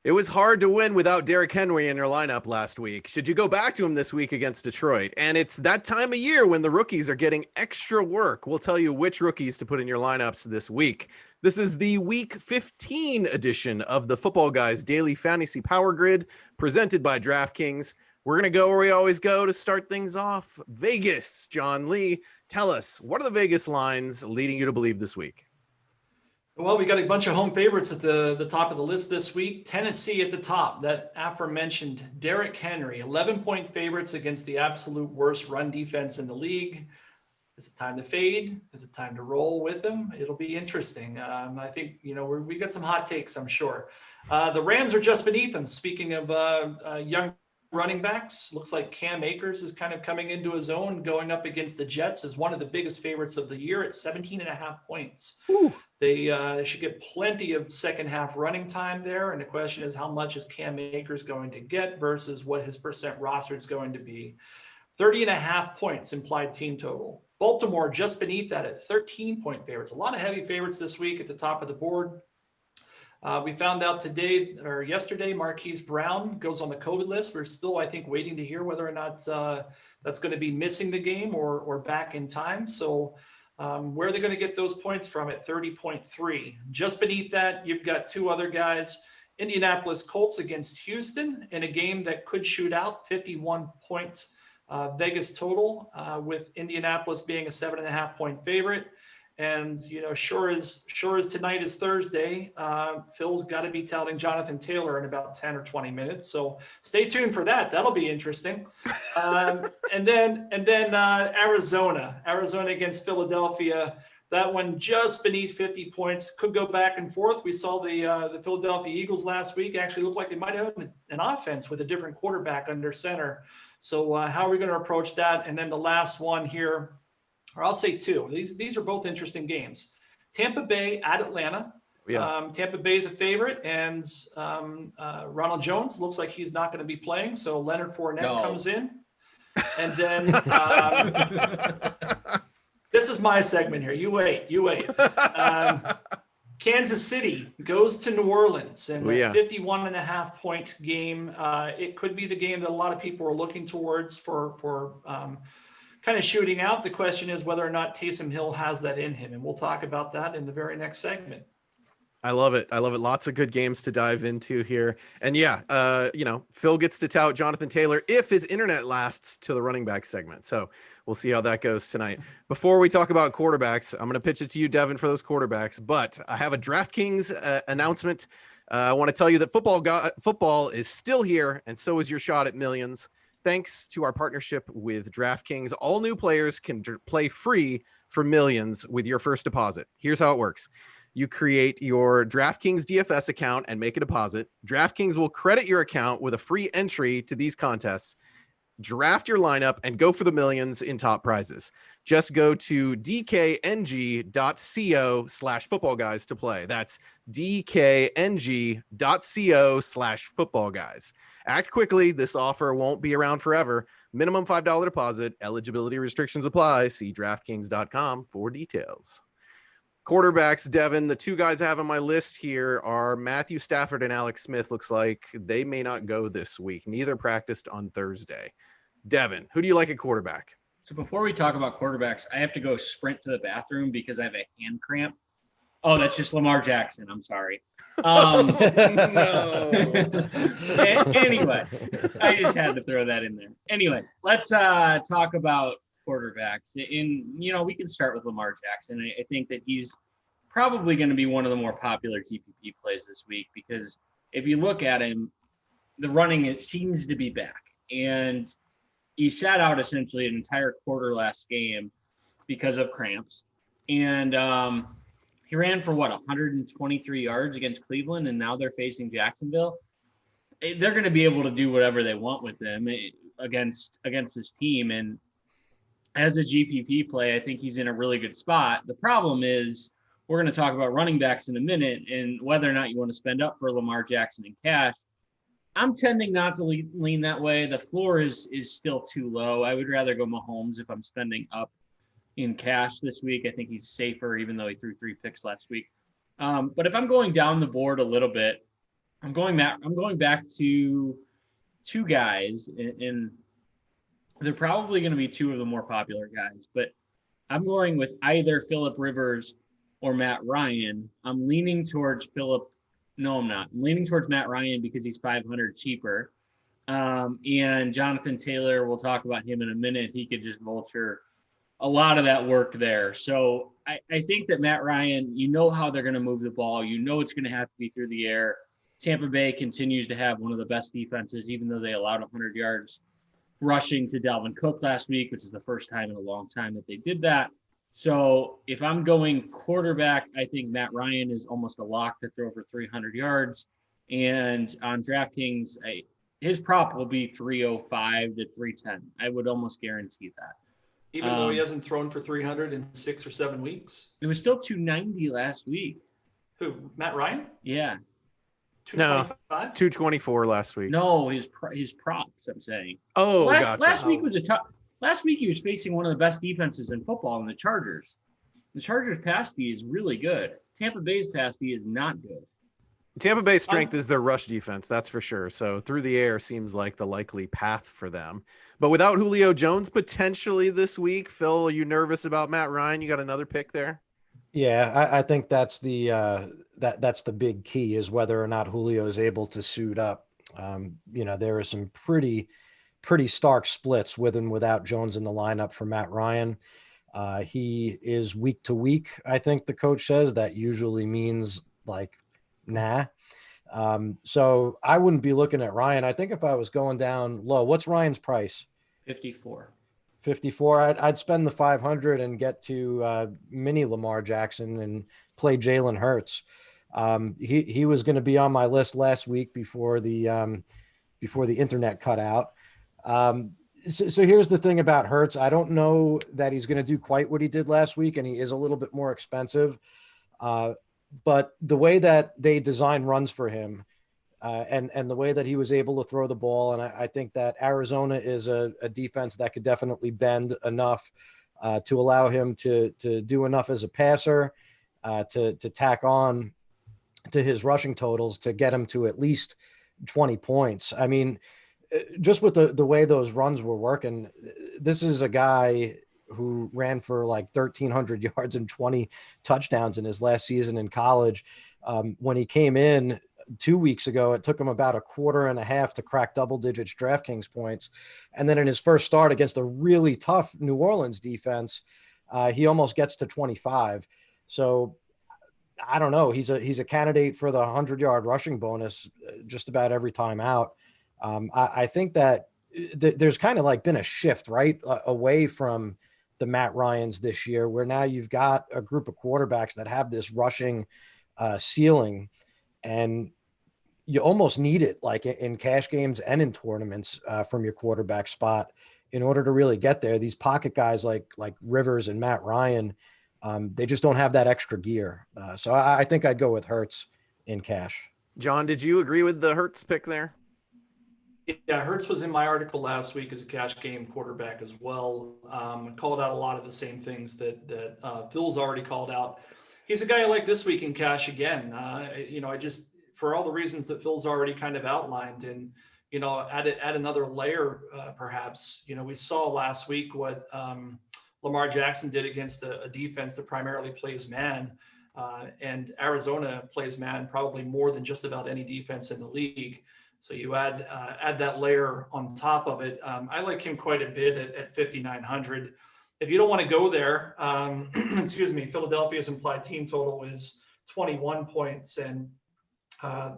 It was hard to win without Derrick Henry in your lineup last week. Should you go back to him this week against Detroit? And it's that time of year when the rookies are getting extra work. We'll tell you which rookies to put in your lineups this week. This is the Week 15 edition of the Football Guys Daily Fantasy Power Grid, presented by DraftKings. We're going to go where we always go to start things off. Vegas. John Lee, tell us, what are the Vegas lines leading you to believe this week? Well, we got a bunch of home favorites at the top of the list this week. Tennessee at the top, that aforementioned Derrick Henry, 11-point favorites against the absolute worst run defense in the league. Is it time to fade? Is it time to roll with them? It'll be interesting. I think, we got some hot takes, I'm sure. The Rams are just beneath them. Speaking of young running backs, looks like Cam Akers is kind of coming into his own, going up against the Jets as one of the biggest favorites of the year at 17.5 points. Ooh. They should get plenty of second half running time there. And the question is, how much is Cam Akers going to get versus what his percent roster is going to be? 30.5 points implied team total. Baltimore just beneath that at 13-point favorites. A lot of heavy favorites this week at the top of the board. We found out yesterday, Marquise Brown goes on the COVID list. We're still, I think, waiting to hear whether or not that's going to be missing the game or back in time. So where are they going to get those points from at 30.3? Just beneath that, you've got two other guys. Indianapolis Colts against Houston in a game that could shoot out, 51 points Vegas total, with Indianapolis being a 7.5-point favorite. And, sure as tonight is Thursday, Phil's got to be touting Jonathan Taylor in about 10 or 20 minutes. So stay tuned for that. That'll be interesting. And then Arizona against Philadelphia. That one just beneath 50 points. Could go back and forth. We saw the Philadelphia Eagles last week actually look like they might have an offense with a different quarterback under center. So how are we going to approach that? And then the last one here, or I'll say two. These are both interesting games. Tampa Bay at Atlanta. Yeah. Tampa Bay is a favorite, and Ronald Jones looks like he's not going to be playing, so Leonard Fournette comes in. And then this is my segment here. You wait. Kansas City goes to New Orleans in a 51.5-point game. It could be the game that a lot of people are looking towards for kind of shooting out. The question is whether or not Taysom Hill has that in him. And we'll talk about that in the very next segment. I love it. Lots of good games to dive into here. And Phil gets to tout Jonathan Taylor if his internet lasts to the running back segment. So we'll see how that goes tonight. Before we talk about quarterbacks, I'm going to pitch it to you, Devin, for those quarterbacks. But I have a DraftKings announcement. I want to tell you that football is still here, and so is your shot at millions. Thanks to our partnership with DraftKings, all new players can play free for millions with your first deposit. Here's how it works. You create your DraftKings DFS account and make a deposit. DraftKings will credit your account with a free entry to these contests. Draft your lineup and go for the millions in top prizes. Just go to dkng.co/footballguys to play. That's dkng.co/footballguys. Act quickly. This offer won't be around forever. Minimum $5 deposit. Eligibility restrictions apply. See DraftKings.com for details. Quarterbacks, Devin, the two guys I have on my list here are Matthew Stafford and Alex Smith. Looks like they may not go this week. Neither practiced on Thursday. Devin, who do you like at quarterback? So before we talk about quarterbacks, I have to go sprint to the bathroom because I have a hand cramp. Oh, that's just Lamar Jackson. I'm sorry. No. Anyway, I just had to throw that in there. Anyway, let's talk about quarterbacks. We can start with Lamar Jackson. I think that he's probably going to be one of the more popular GPP plays this week because if you look at him, the running, it seems to be back. And he sat out essentially an entire quarter last game because of cramps. And he ran for 123 yards against Cleveland, and now they're facing Jacksonville. They're going to be able to do whatever they want with them against this team. And as a GPP play, I think he's in a really good spot. The problem is we're going to talk about running backs in a minute and whether or not you want to spend up for Lamar Jackson in cash. I'm tending not to lean that way. The floor is still too low. I would rather go Mahomes if I'm spending up in cash this week. I think he's safer, even though he threw 3 picks last week. But if I'm going down the board a little bit, I'm going back to two guys, and they're probably going to be two of the more popular guys, but I'm going with either Phillip Rivers or Matt Ryan. I'm leaning towards No, I'm not. I'm leaning towards Matt Ryan because he's 500 cheaper. And Jonathan Taylor, we'll talk about him in a minute. He could just vulture a lot of that work there. So I think that Matt Ryan, you know how they're going to move the ball. You know it's going to have to be through the air. Tampa Bay continues to have one of the best defenses, even though they allowed 100 yards rushing to Dalvin Cook last week, which is the first time in a long time that they did that. So if I'm going quarterback, I think Matt Ryan is almost a lock to throw for 300 yards. And on DraftKings, his prop will be 305 to 310. I would almost guarantee that. Even though he hasn't thrown for 300 in 6 or 7 weeks? It was still 290 last week. Who, Matt Ryan? Yeah. 225? 224 last week. No, his props, I'm saying. Oh, Last gotcha. week was a tough. Last week he was facing one of the best defenses in football in the Chargers. The Chargers' pass D is really good. Tampa Bay's pass D is not good. Tampa Bay's strength is their rush defense, that's for sure. So through the air seems like the likely path for them. But without Julio Jones potentially this week, Phil, are you nervous about Matt Ryan? You got another pick there? Yeah, I think that's that's the big key, is whether or not Julio is able to suit up. There are some pretty stark splits with and without Jones in the lineup for Matt Ryan. He is week to week, I think the coach says. That usually means like, nah. So I wouldn't be looking at Ryan. I think if I was going down low, what's Ryan's price? 54. I'd spend the 500 and get to mini Lamar Jackson and play Jalen Hurts. He was going to be on my list last week before the internet cut out. So here's the thing about Hurts. I don't know that he's going to do quite what he did last week, and he is a little bit more expensive. But the way that they design runs for him, and the way that he was able to throw the ball, and I think that Arizona is a defense that could definitely bend enough to allow him to do enough as a passer, to tack on to his rushing totals to get him to at least 20 points. I mean, just with the way those runs were working, this is a guy who ran for like 1,300 yards and 20 touchdowns in his last season in college. When he came in 2 weeks ago, it took him about a quarter and a half to crack double digits DraftKings points. And then in his first start against a really tough New Orleans defense, he almost gets to 25. So I don't know. He's a candidate for the 100-yard rushing bonus just about every time out. I think that there's kind of like been a shift, right, away from the Matt Ryans this year, where now you've got a group of quarterbacks that have this rushing ceiling, and you almost need it, like in cash games and in tournaments, from your quarterback spot in order to really get there. These pocket guys like Rivers and Matt Ryan, they just don't have that extra gear. So I think I'd go with Hurts in cash. John, did you agree with the Hurts pick there? Yeah, Hurts was in my article last week as a cash game quarterback as well. Called out a lot of the same things that Phil's already called out. He's a guy I like this week in cash again. I just, for all the reasons that Phil's already kind of outlined, and add another layer, perhaps. We saw last week what Lamar Jackson did against a defense that primarily plays man, and Arizona plays man probably more than just about any defense in the league. So you add that layer on top of it. I like him quite a bit at 5,900. If you don't want to go there, Philadelphia's implied team total is 21 points. And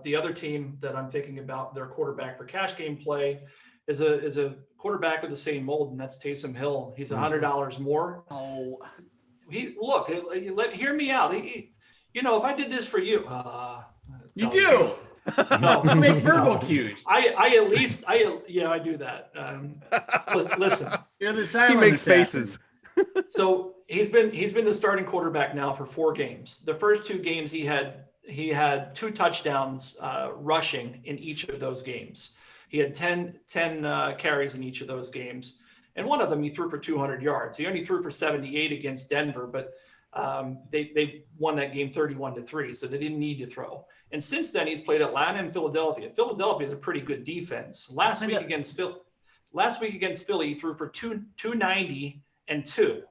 the other team that I'm thinking about, their quarterback for cash game play, is a quarterback of the same mold, and that's Taysom Hill. He's $100 more. Oh, Hear me out. If I did this for you, you do. No, you make verbal cues. I do that. Listen, you're the silent He makes assassin. faces. So he's been the starting quarterback now for 4 games. The first 2 games he had 2 touchdowns rushing in each of those games. He had 10 carries in each of those games, and one of them he threw for 200 yards. He only threw for 78 against Denver, but They won that game 31-3, so they didn't need to throw. And since then, he's played Atlanta and Philadelphia. Philadelphia is a pretty good defense. Last week against Philly, he threw for 290 and 2.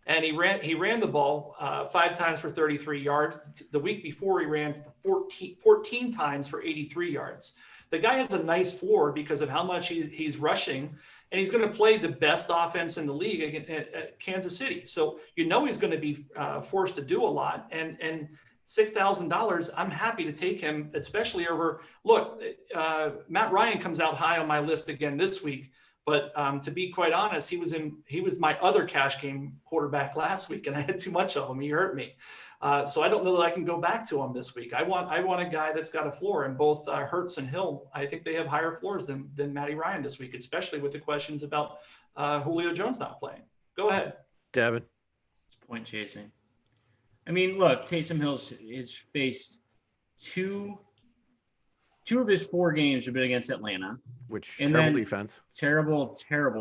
And he ran the ball 5 times for 33 yards. The week before, he ran 14 times for 83 yards. The guy has a nice floor because of how much he's rushing, and he's going to play the best offense in the league at Kansas City. So he's going to be forced to do a lot. And $6,000, I'm happy to take him, especially over. Look, Matt Ryan comes out high on my list again this week. But to be quite honest, he was my other cash game quarterback last week, and I had too much of him. He hurt me. So I don't know that I can go back to him this week. I want a guy that's got a floor, and both Hurts and Hill, I think they have higher floors than Matty Ryan this week, especially with the questions about Julio Jones not playing. Go ahead, Devin. It's point chasing. I mean, look, Taysom Hill's faced two of his 4 games have been against Atlanta. Which and terrible defense. Terrible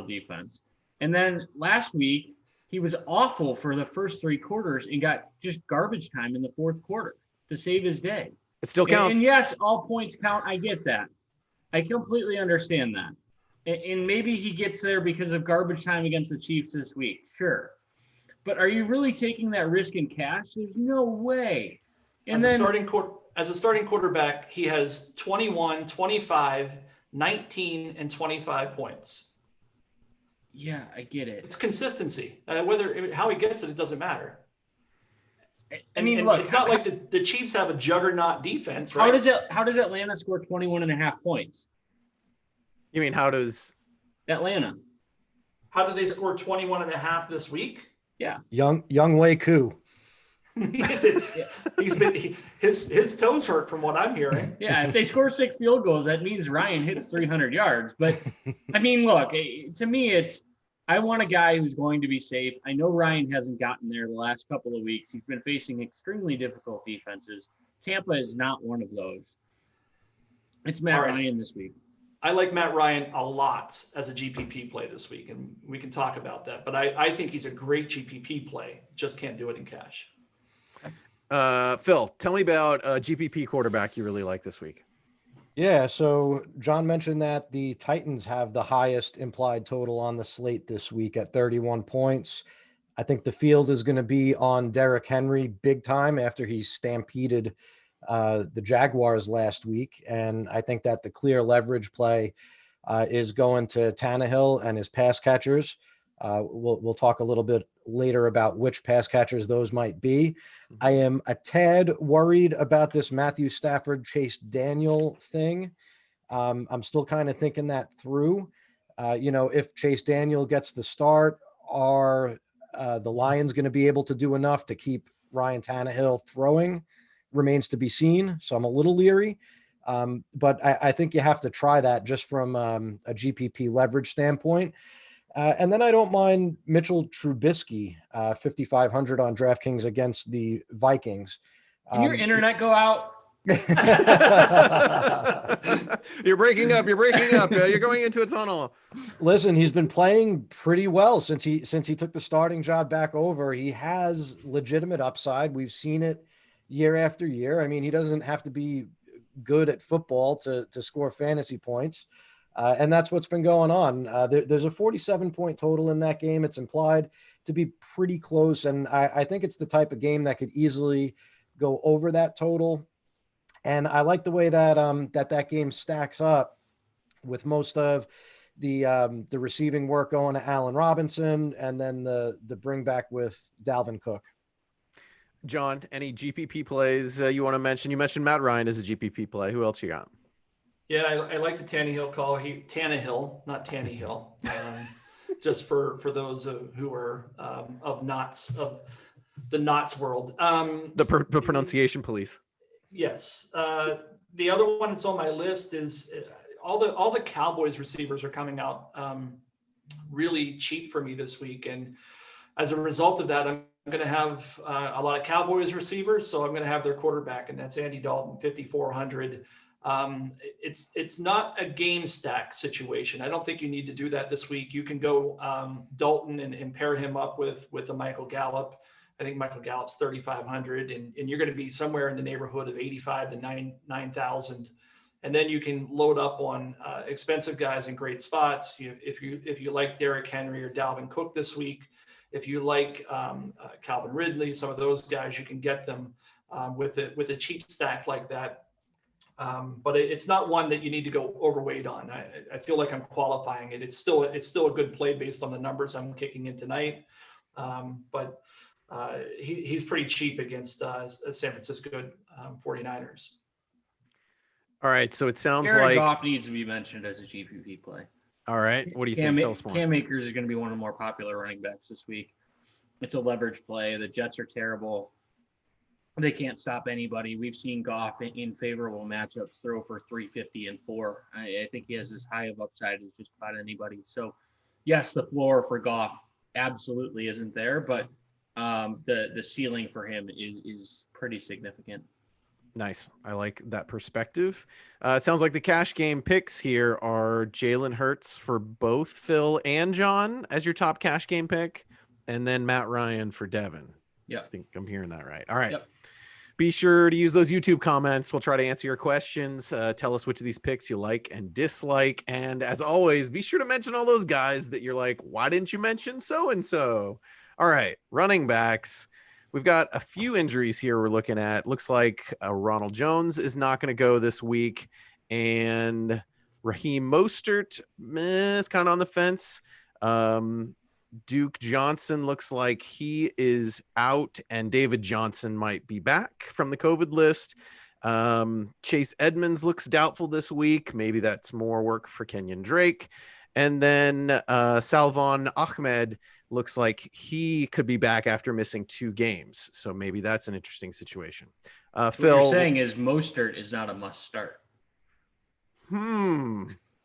defense. And then last week, he was awful for the first 3 quarters and got just garbage time in the 4th quarter to save his day. It still counts. And yes, all points count. I get that. I completely understand that. And maybe he gets there because of garbage time against the Chiefs this week. Sure. But are you really taking that risk in cash? There's no way. And as a starting quarterback, he has 21, 25, 19, and 25 points. Yeah, I get it. It's consistency. How he gets it, it doesn't matter. I mean, look, it's not like the Chiefs have a juggernaut defense, right? How does Atlanta score 21.5 points? You mean how does Atlanta? How did they score 21.5 this week? Yeah. Young Wei Koo. His toes hurt from what I'm hearing. Yeah, if they score 6 field goals, that means Ryan hits 300 yards. But I mean, look, to me, I want a guy who's going to be safe. I know Ryan hasn't gotten there the last couple of weeks. He's been facing extremely difficult defenses. Tampa is not one of those. It's Matt Ryan this week. I like Matt Ryan a lot as a GPP play this week, and we can talk about that. But I think he's a great GPP play. Just can't do it in cash. Phil, tell me about a GPP quarterback you really like this week. Yeah, so John mentioned that the Titans have the highest implied total on the slate this week at 31 points. I think the field is going to be on Derrick Henry big time after he stampeded the Jaguars last week. And I think that the clear leverage play is going to Tannehill and his pass catchers. We'll talk a little bit later about which pass catchers those might be. I am a tad worried about this Matthew Stafford, Chase Daniel thing. I'm still kind of thinking that through. If Chase Daniel gets the start, are the Lions going to be able to do enough to keep Ryan Tannehill throwing? Remains to be seen. So I'm a little leery. But I think you have to try that just from a GPP leverage standpoint. And then I don't mind Mitchell Trubisky, 5,500 on DraftKings against the Vikings. Can your internet go out? You're breaking up. You're going into a tunnel. Listen, he's been playing pretty well since he took the starting job back over. He has legitimate upside. We've seen it year after year. I mean, he doesn't have to be good at football to score fantasy points. And that's what's been going on. There's a 47-point total in that game. It's implied to be pretty close. And I think it's the type of game that could easily go over that total. And I like the way that that game stacks up with most of the receiving work going to Allen Robinson and then the bring back with Dalvin Cook. John, any GPP plays you want to mention? You mentioned Matt Ryan as a GPP play. Who else you got? Yeah, I like the Tannehill call. Tannehill, not Tannehill. Just for those who are of the Knots world. The pronunciation police. Yes. The other one that's on my list is all the Cowboys receivers are coming out really cheap for me this week, and as a result of that, I'm going to have a lot of Cowboys receivers. So I'm going to have their quarterback, and that's Andy Dalton, 5,400. It's not a game stack situation. I don't think you need to do that this week. You can go Dalton and pair him up with a Michael Gallup. I think Michael Gallup's 3,500, and you're going to be somewhere in the neighborhood of 85 to 9,000. And then you can load up on expensive guys in great spots. If you like Derrick Henry or Dalvin Cook this week, if you like Calvin Ridley, some of those guys, you can get them with a cheap stack like that. But it's not one that you need to go overweight on. I feel like I'm qualifying it. It's still a good play based on the numbers I'm kicking in tonight. But he's pretty cheap against San Francisco 49ers. All right, so it sounds Jared like Goff needs to be mentioned as a GPP play. all right. What do you think? Tell us more. Cam Akers is going to be one of the more popular running backs this week. It's a leverage play. The Jets are terrible. They can't stop anybody. We've seen Goff in favorable matchups throw for 350 and 4. I think he has as high of upside as just about anybody. So, yes, the floor for Goff absolutely isn't there, but the ceiling for him is pretty significant. Nice. I like that perspective. It sounds like the cash game picks here are Jalen Hurts for both Phil and John as your top cash game pick, and then Matt Ryan for Devin. Yeah. I think I'm hearing that right. All right. Yep. Be sure to use those YouTube comments. We'll try to answer your questions. Tell us which of these picks you like and dislike. And as always, be sure to mention all those guys that you're like, why didn't you mention so-and-so? All right. Running backs. We've got a few injuries here we're looking at. Looks like Ronald Jones is not going to go this week. And Raheem Mostert is kind of on the fence. Duke Johnson looks like he is out, and David Johnson might be back from the COVID list. Chase Edmonds looks doubtful this week. Maybe that's more work for Kenyan Drake. And then Salvon Ahmed looks like he could be back after missing 2 games. So maybe that's an interesting situation. Phil, what you're saying is Mostert is not a must start.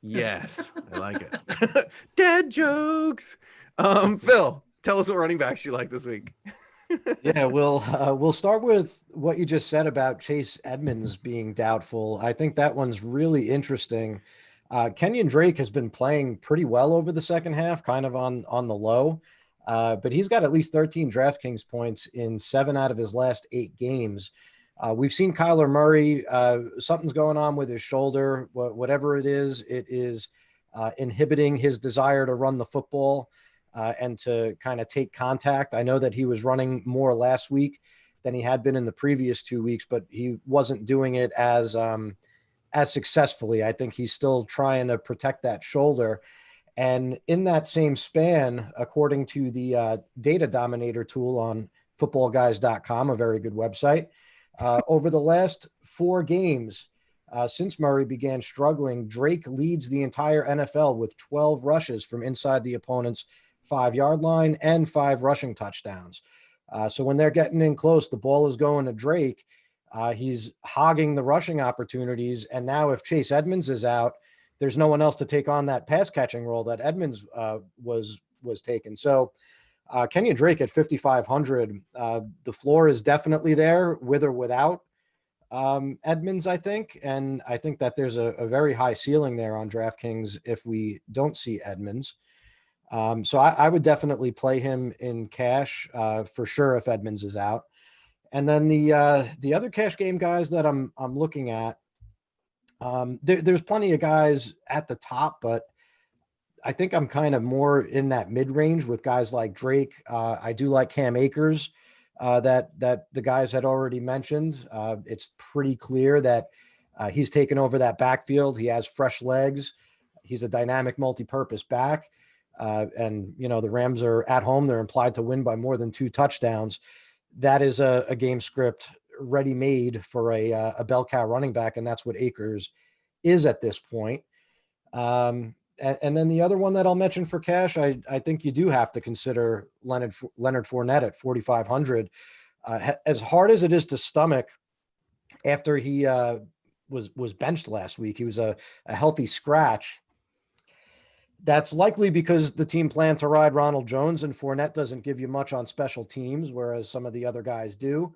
Yes, I like it. Dad jokes. Phil, tell us what running backs you like this week. Yeah, we'll start with what you just said about Chase Edmonds being doubtful. I think that one's really interesting. Kenyan Drake has been playing pretty well over the second half, kind of on the low, but he's got at least 13 DraftKings points in 7 out of his last 8 games. We've seen Kyler Murray. Something's going on with his shoulder. Whatever it is inhibiting his desire to run the football and to kind of take contact. I know that he was running more last week than he had been in the previous 2 weeks, but he wasn't doing it as successfully. I think he's still trying to protect that shoulder. And in that same span, according to the data dominator tool on footballguys.com, a very good website, over the last 4 games, since Murray began struggling, Drake leads the entire NFL with 12 rushes from inside the opponent's 5-yard line and 5 rushing touchdowns. So when they're getting in close, the ball is going to Drake. He's hogging the rushing opportunities. And now if Chase Edmonds is out, there's no one else to take on that pass catching role that Edmonds was taken. So Kenyan Drake at 5,500, the floor is definitely there with or without Edmonds, I think. And I think that there's a very high ceiling there on DraftKings if we don't see Edmonds. So I would definitely play him in cash for sure if Edmonds is out. And then the other cash game guys that I'm looking at, there's plenty of guys at the top, but I think I'm kind of more in that mid-range with guys like Drake. I do like Cam Akers that the guys had already mentioned. It's pretty clear that he's taken over that backfield. He has fresh legs. He's a dynamic multi-purpose back. And, the Rams are at home. They're implied to win by more than 2 touchdowns. That is a game script ready-made for a bell cow running back, and that's what Akers is at this point. And then the other one that I'll mention for cash, I think you do have to consider Leonard Fournette at 4,500. As hard as it is to stomach after he was benched last week, he was a healthy scratch. That's likely because the team planned to ride Ronald Jones, and Fournette doesn't give you much on special teams, whereas some of the other guys do.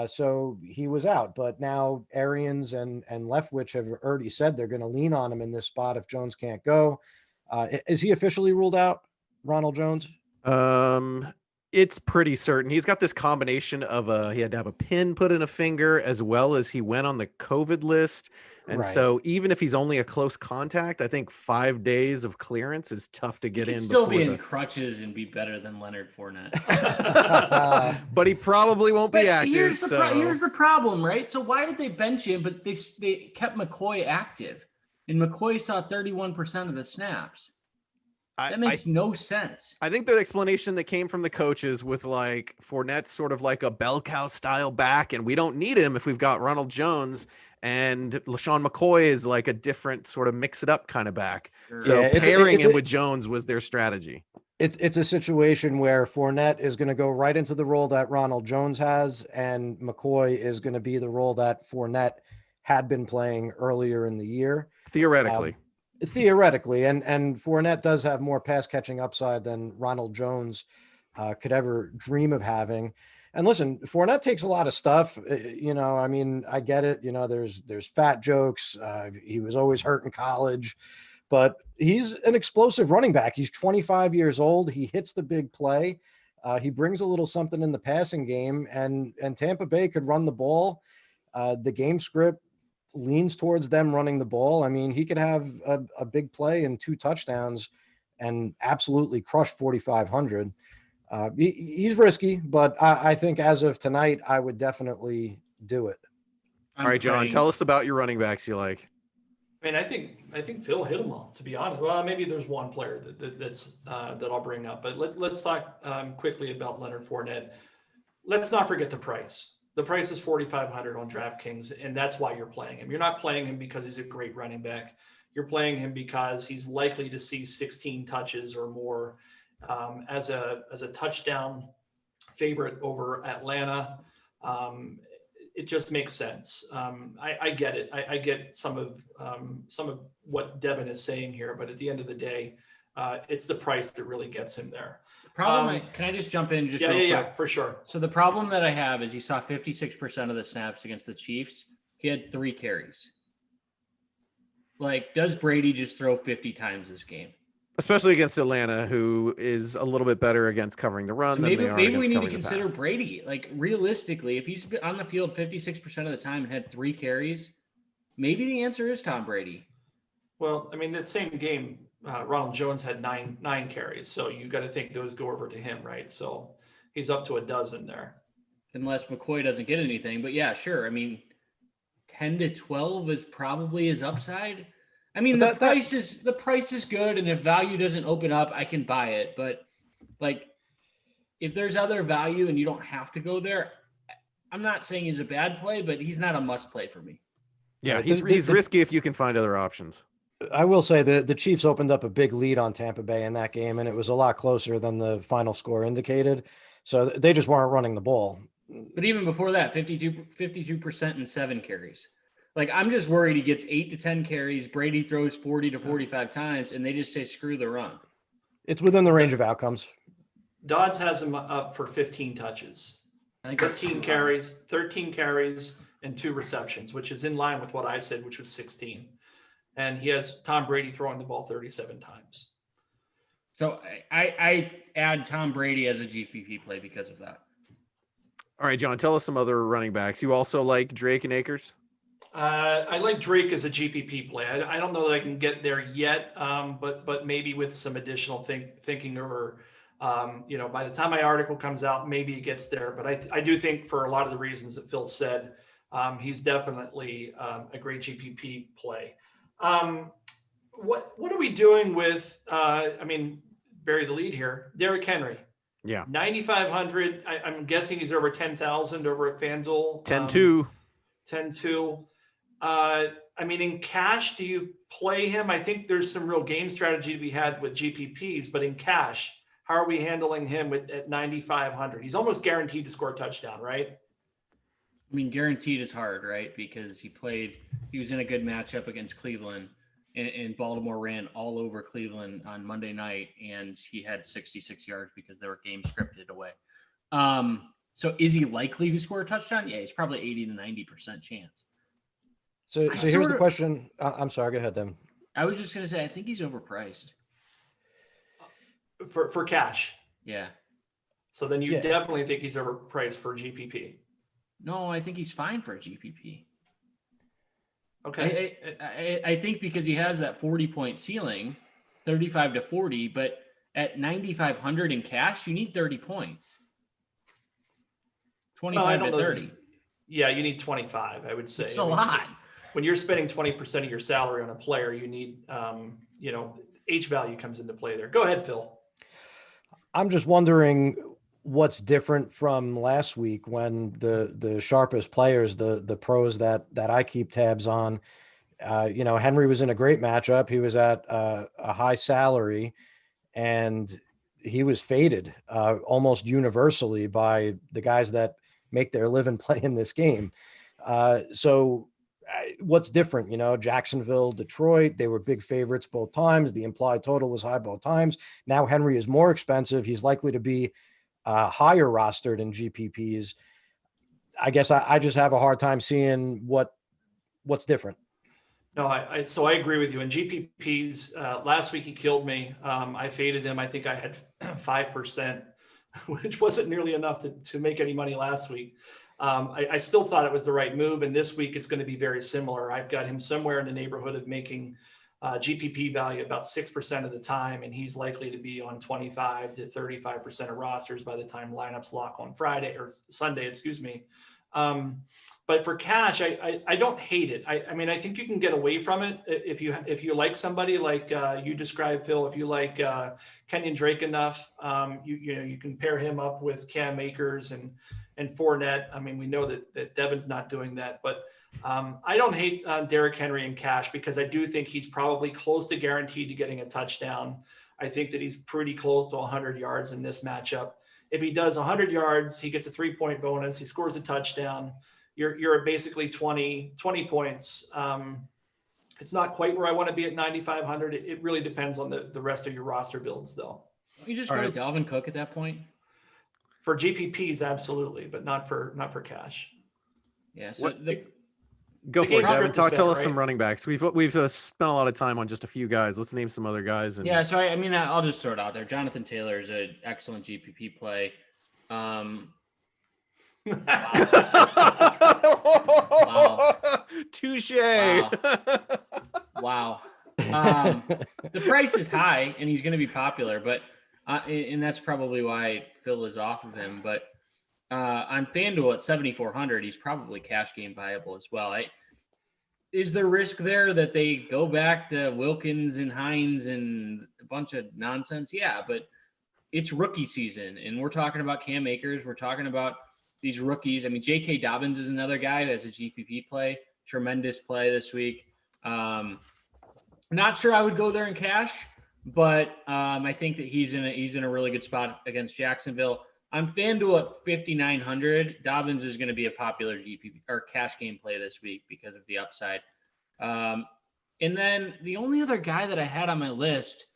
So he was out, but now Arians and Leftwich have already said they're going to lean on him in this spot if Jones can't go. Is he officially ruled out, Ronald Jones? It's pretty certain. He's got this combination of he had to have a pin put in a finger, as well as he went on the COVID list. And Right. so even if he's only a close contact, I think 5 days of clearance is tough to He get could in still before be in crutches and be better than Leonard Fournette. but he probably won't be active. Here's the So here's the problem, right? So why did they bench him? But they kept McCoy active, and McCoy saw 31% of the snaps. That makes no sense. I think the explanation that came from the coaches was like Fournette's sort of like a bell cow style back, and we don't need him if we've got Ronald Jones. And LaShawn McCoy is like a different sort of mix it up kind of back. Sure. So Yeah, pairing him with Jones was their strategy. It's a situation where Fournette is going to go right into the role that Ronald Jones has, and McCoy is going to be the role that Fournette had been playing earlier in the year. Theoretically. Theoretically, and Fournette does have more pass catching upside than Ronald Jones could ever dream of having. And listen, Fournette takes a lot of stuff. I mean, I get it. There's fat jokes. He was always hurt in college, but he's an explosive running back. He's 25 years old. He hits the big play. He brings a little something in the passing game, and Tampa Bay could run the ball. The game script leans towards them running the ball. I mean, he could have a big play and 2 touchdowns and absolutely crush 4,500. He's risky, but I think as of tonight, I would definitely do it. All right, John, tell us about your running backs you like. I mean, I think Phil hit them all, to be honest. Well, maybe there's one player that I'll bring up, but let's talk quickly about Leonard Fournette. Let's not forget the price. The price is 4,500 on DraftKings, and that's why you're playing him. You're not playing him because he's a great running back. You're playing him because he's likely to see 16 touches or more as a touchdown favorite over Atlanta. It just makes sense. I get it. I get some of what Devin is saying here, but at the end of the day, it's the price that really gets him there. Can I just jump in real quick? Yeah, for sure. So the problem that I have is he saw 56% of the snaps against the Chiefs. He had 3 carries. Like, does Brady just throw 50 times this game? Especially against Atlanta, who is a little bit better against covering the run. So maybe we need to consider Brady. Like, realistically, if he's on the field 56% of the time and had 3 carries, maybe the answer is Tom Brady. Well, I mean, that same game, Ronald Jones had nine carries, so you got to think those go over to him, right? So he's up to a dozen there. Unless McCoy doesn't get anything, but yeah, sure. I mean, 10 to 12 is probably his upside. I mean, the price is good, and if value doesn't open up, I can buy it. But like, if there's other value and you don't have to go there, I'm not saying he's a bad play, but he's not a must play for me. Yeah, he's risky if you can find other options. I will say the Chiefs opened up a big lead on Tampa Bay in that game, and it was a lot closer than the final score indicated. So they just weren't running the ball. But even before that, 52% and 7 carries. Like, I'm just worried he gets 8 to 10 carries. Brady throws 40 to 45 times, and they just say, screw the run. It's within the range of outcomes. Dodds has him up for 15 touches, 13 carries, and 2 receptions, which is in line with what I said, which was 16. And he has Tom Brady throwing the ball 37 times. So I add Tom Brady as a GPP play because of that. All right, John, tell us some other running backs. You also like Drake and Akers? I like Drake as a GPP play. I don't know that I can get there yet, but maybe with some additional thinking over, by the time my article comes out, maybe it gets there. But I do think for a lot of the reasons that Phil said, he's definitely a great GPP play. What are we doing with, bury the lead here, Derrick Henry? Yeah. 9,500. I'm guessing he's over 10,000 over at FanDuel. 10-2. 10-2. In cash, do you play him? I think there's some real game strategy to be had with GPPs, but in cash, how are we handling him at 9,500? He's almost guaranteed to score a touchdown, right? I mean, guaranteed is hard, right? Because he was in a good matchup against Cleveland, and Baltimore ran all over Cleveland on Monday night, and he had 66 yards because they were game scripted away. So is he likely to score a touchdown? Yeah, he's probably 80 to 90% chance. So here's the question. I'm sorry, go ahead, Devin. I was just going to say, I think he's overpriced. For cash. Yeah. So then you Yeah. definitely think he's overpriced for GPP. No, I think he's fine for a GPP. Okay. I think because he has that 40-point ceiling, 35 to 40, but at 9,500 in cash, you need 30 points. 25 to 30. Yeah, you need 25, I would say. It's a lot. When you're spending 20% of your salary on a player, you need, H value comes into play there. Go ahead, Phil. I'm just wondering what's different from last week when the sharpest players, the pros that I keep tabs on, Henry was in a great matchup. He was at a high salary, and he was faded almost universally by the guys that make their living playing this game. So what's different? Jacksonville, Detroit, they were big favorites both times. The implied total was high both times. Now Henry is more expensive. He's likely to be higher rostered in GPPs. I guess I just have a hard time seeing what's different. No, so I agree with you. In GPPs, last week he killed me. I faded him. I think I had 5%, which wasn't nearly enough to make any money last week. I still thought it was the right move. And this week it's going to be very similar. I've got him somewhere in the neighborhood of making GPP value about 6% of the time. And he's likely to be on 25 to 35% of rosters by the time lineups lock on Friday or Sunday, excuse me. But for cash, I don't hate it. I mean, I think you can get away from it if you like somebody like you described, Phil. If you like Kenyan Drake enough, you can pair him up with Cam Akers and Fournette. I mean, we know that Devin's not doing that, but I don't hate Derrick Henry in cash because I do think he's probably close to guaranteed to getting a touchdown. I think that he's pretty close to 100 yards in this matchup. If he does 100 yards, he gets a 3-point bonus. He scores a touchdown. You're at basically 20 points. It's not quite where I want to be at 9,500. It really depends on the rest of your roster builds, though. You just go with Dalvin Cook at that point. For GPPs, absolutely, but not for cash. Yeah. So Go for it, Devin. Tell us right? some running backs. We've spent a lot of time on just a few guys. Let's name some other guys. Yeah. So I mean, I'll just throw it out there. Jonathan Taylor is an excellent GPP play. Wow. Touche. Wow. The price is high and he's going to be popular, but and that's probably why Phil is off of him. But on FanDuel at 7,400, he's probably cash game viable as well. Is there risk there that they go back to Wilkins and Hines and a bunch of nonsense? Yeah, but it's rookie season, and we're talking about Cam Akers. We're talking about these rookies. I mean, J.K. Dobbins is another guy who has a GPP play. Tremendous play this week. Not sure I would go there in cash, but I think that he's in a really good spot against Jacksonville. On FanDuel at 5,900, Dobbins is going to be a popular GPP or cash game play this week because of the upside. And then the only other guy that I had on my list,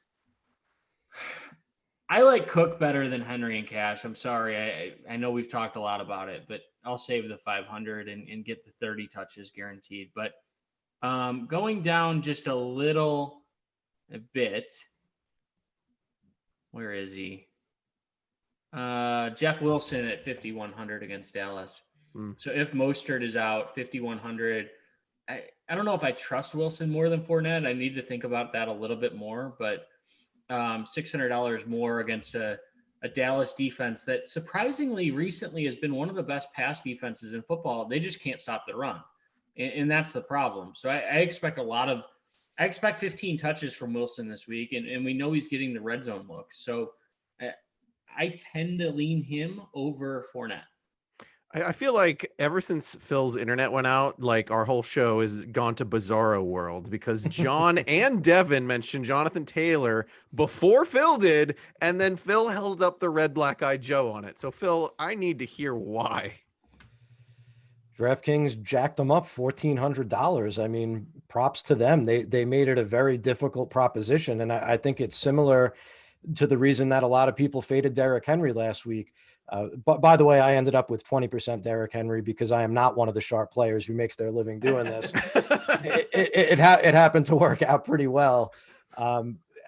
I like Cook better than Henry in cash. I'm sorry. I know we've talked a lot about it, but I'll save the 500 and get the 30 touches guaranteed. But going down just a bit, where is he? Jeff Wilson at 5,100 against Dallas. So if Mostert is out, 5,100. I don't know if I trust Wilson more than Fournette. I need to think about that a little bit more, but $600 more against a Dallas defense that surprisingly recently has been one of the best pass defenses in football. They just can't stop the run. And that's the problem. So I expect I expect 15 touches from Wilson this week, and we know he's getting the red zone look. So I tend to lean him over Fournette. I feel like ever since Phil's internet went out, like our whole show has gone to bizarro world because John and Devin mentioned Jonathan Taylor before Phil did, and then Phil held up the red black eye Joe on it. So Phil, I need to hear why. DraftKings jacked them up $1,400. I mean, props to them. They made it a very difficult proposition, and I think it's similar to the reason that a lot of people faded Derrick Henry last week. But by the way, I ended up with 20% Derrick Henry because I am not one of the sharp players who makes their living doing this. It happened to work out pretty well.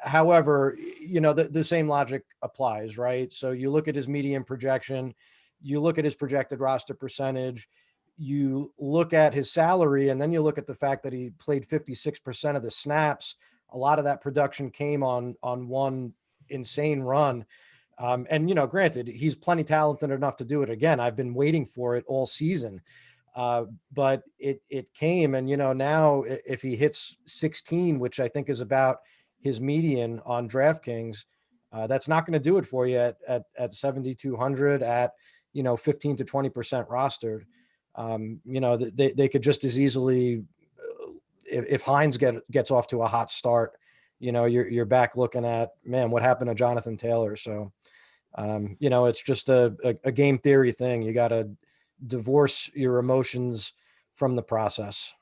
However, the same logic applies, right? So you look at his median projection, you look at his projected roster percentage, you look at his salary, and then you look at the fact that he played 56% of the snaps. A lot of that production came on one insane run. And, granted, he's plenty talented enough to do it again. I've been waiting for it all season. But it came, and, now if he hits 16, which I think is about his median on DraftKings, that's not going to do it for you at 7,200 at 15 to 20% rostered. They could just as easily, if Hines gets off to a hot start, you're back looking at, man, what happened to Jonathan Taylor? So it's just a game theory thing. You got to divorce your emotions from the process.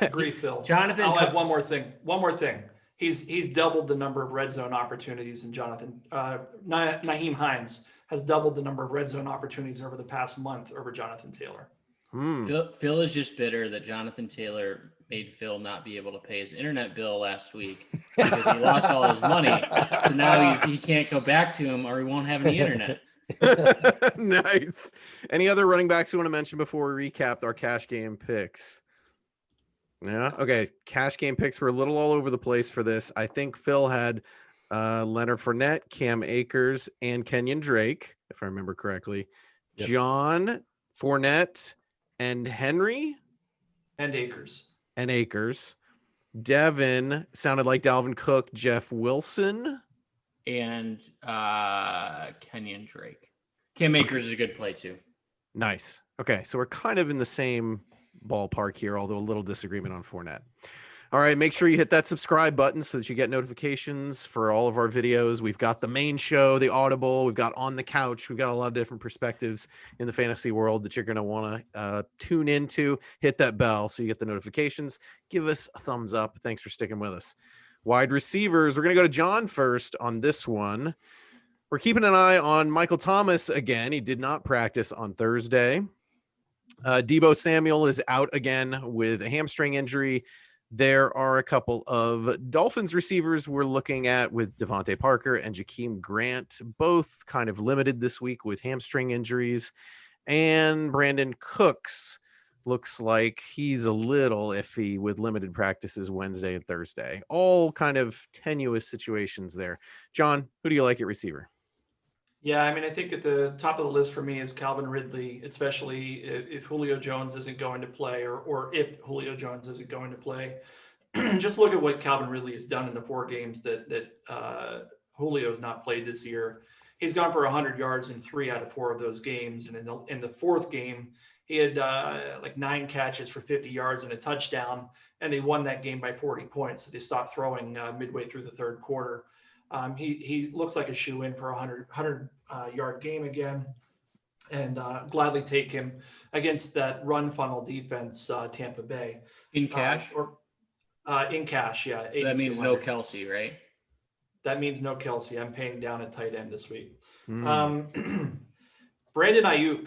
Agree, Phil. Jonathan, I'll add one more thing. He's doubled the number of red zone opportunities than Jonathan. Nyheim Hines has doubled the number of red zone opportunities over the past month over Jonathan Taylor. Phil is just bitter that Jonathan Taylor made Phil not be able to pay his internet bill last week because he lost all his money. So now he can't go back to him, or he won't have any internet. Nice. Any other running backs you want to mention before we recap our cash game picks? Yeah. Okay. Cash game picks were a little all over the place for this. I think Phil had Leonard Fournette, Cam Akers, and Kenyan Drake, if I remember correctly. Yep. John, Fournette, and Henry. And Akers. Devin sounded like Dalvin Cook, Jeff Wilson. And Kenyan Drake. Cam Akers is a good play too. Nice. Okay, so we're kind of in the same ballpark here, although a little disagreement on Fournette. All right, make sure you hit that subscribe button so that you get notifications for all of our videos. We've got the main show, the Audible. We've got On the Couch. We've got a lot of different perspectives in the fantasy world that you're going to want to tune into. Hit that bell so you get the notifications. Give us a thumbs up. Thanks for sticking with us. Wide receivers, we're going to go to John first on this one. We're keeping an eye on Michael Thomas again. He did not practice on Thursday. Deebo Samuel is out again with a hamstring injury. There are a couple of Dolphins receivers we're looking at with Devontae Parker and Jakeem Grant, both kind of limited this week with hamstring injuries. And Brandon Cooks looks like he's a little iffy with limited practices Wednesday and Thursday. All kind of tenuous situations there. John, who do you like at receiver? Yeah, I mean, I think at the top of the list for me is Calvin Ridley, especially if Julio Jones isn't going to play, or if Julio Jones isn't going to play. Just look at what Calvin Ridley has done in the 4 games that Julio's not played this year. He's gone for 100 yards in 3 out of 4 of those games, and in the 4th game, he had like 9 catches for 50 yards and a touchdown, and they won that game by 40 points. So they stopped throwing midway through the 3rd quarter. He looks like a shoe-in for a 100-yard game again, and gladly take him against that run funnel defense, Tampa Bay. In cash? In cash, yeah. That means no Kelce, right? That means no Kelce. I'm paying down at tight end this week. Brandon Aiyuk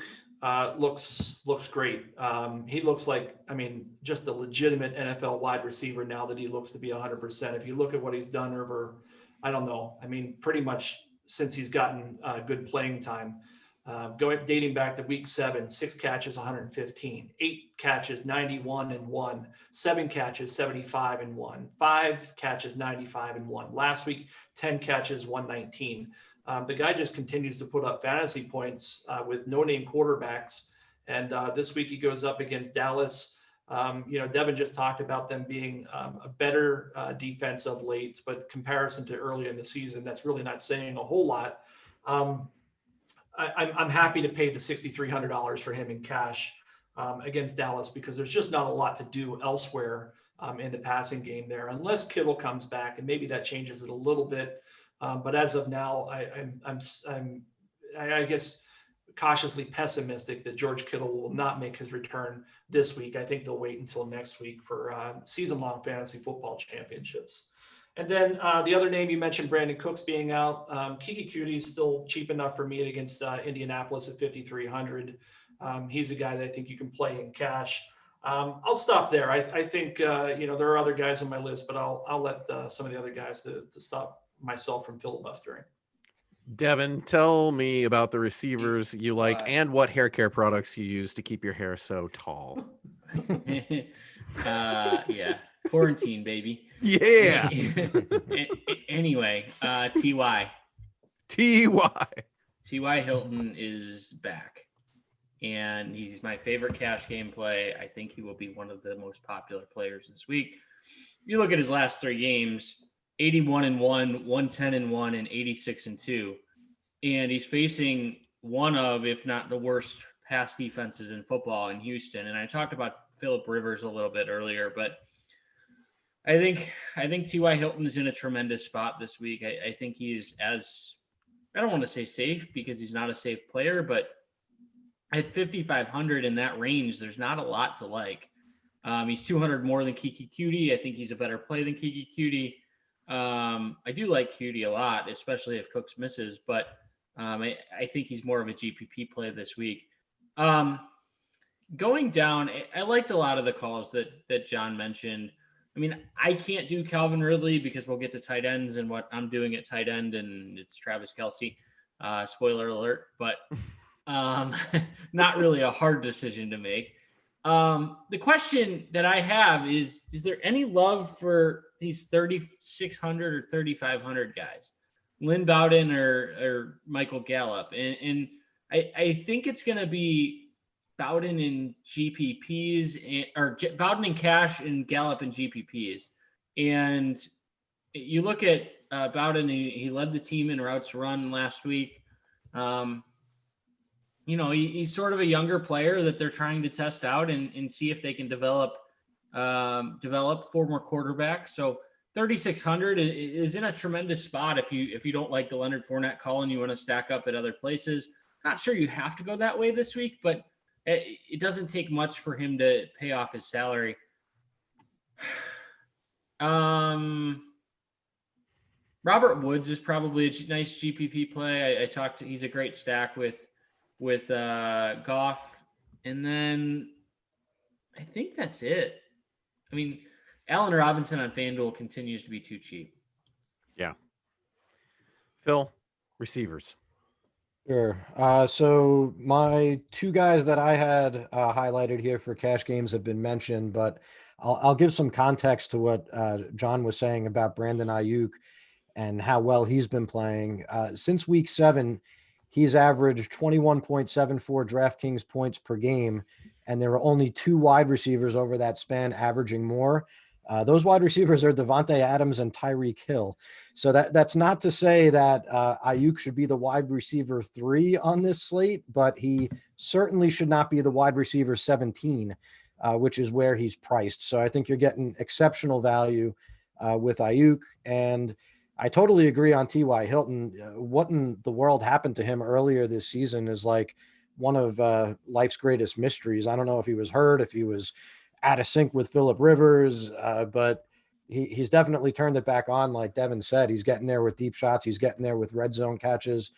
looks great. He looks like, just a legitimate NFL wide receiver now that he looks to be 100%. If you look at what he's done over, pretty much since he's gotten good playing time, dating back to week 7, 6 catches, 115, 8 catches, 91 and 1, 7 catches, 75 and 1, 5 catches, 95 and 1. Last week, 10 catches, 119. The guy just continues to put up fantasy points with no-name quarterbacks. And this week he goes up against Dallas. Devin just talked about them being a better defense of late, but comparison to earlier in the season, that's really not saying a whole lot. I'm happy to pay the $6,300 for him in cash against Dallas because there's just not a lot to do elsewhere in the passing game there, unless Kittle comes back, and maybe that changes it a little bit. But as of now, I guess cautiously pessimistic that George Kittle will not make his return this week. I think they'll wait until next week for season-long fantasy football championships. And then the other name you mentioned, Brandon Cooks being out. Kiki Cutie is still cheap enough for me against Indianapolis at 5,300. He's a guy that I think you can play in cash. I'll stop there. I think there are other guys on my list, but I'll let some of the other guys to stop myself from filibustering. Devin, tell me about the receivers you like and what hair care products you use to keep your hair so tall. Yeah, quarantine, baby. Yeah. Anyway, Ty Hilton is back, and he's my favorite cash game play. I think he will be one of the most popular players this week. You look at his last 3 games: 81-1, 110-1, and 86-2. And he's facing one of, if not the worst pass defenses in football in Houston. And I talked about Phillip Rivers a little bit earlier, but I think T.Y. Hilton is in a tremendous spot this week. I think he is, as I don't want to say safe because he's not a safe player, but at 5,500 in that range, there's not a lot to like. He's 200 more than Kiki Cutie. I think he's a better play than Kiki Cutie. I do like Cutie a lot, especially if Cooks misses, but I think he's more of a GPP play this week. Going down, I liked a lot of the calls that John mentioned. I mean, I can't do Calvin Ridley because we'll get to tight ends and what I'm doing at tight end, and it's Travis Kelce. Spoiler alert, but not really a hard decision to make. The question that I have is there any love for these 3,600 or 3,500 guys, Lynn Bowden or Michael Gallup? And I think it's going to be Bowden in GPPs or Bowden in cash and Gallup in GPPs. And you look at Bowden, he led the team in routes run last week. He's sort of a younger player that they're trying to test out and see if they can develop former quarterbacks. So 3,600 is in a tremendous spot if you don't like the Leonard Fournette call and you want to stack up at other places. Not sure you have to go that way this week, but it doesn't take much for him to pay off his salary. Robert Woods is probably a nice GPP play. He's a great stack with Goff. And then I think that's it. I mean, Allen Robinson on FanDuel continues to be too cheap. Yeah. Phil, receivers. Sure. So my 2 guys that I had highlighted here for cash games have been mentioned, but I'll give some context to what John was saying about Brandon Aiyuk and how well he's been playing. Since week 7, he's averaged 21.74 DraftKings points per game, and there are only 2 wide receivers over that span averaging more. Those wide receivers are Devontae Adams and Tyreek Hill. So that's not to say that Aiyuk should be the wide receiver 3 on this slate, but he certainly should not be the wide receiver 17, which is where he's priced. So I think you're getting exceptional value with Aiyuk. And I totally agree on T.Y. Hilton. What in the world happened to him earlier this season is like one of life's greatest mysteries. I don't know if he was hurt, if he was out of sync with Phillip Rivers, but he's definitely turned it back on. Like Devin said, he's getting there with deep shots. He's getting there with red zone catches.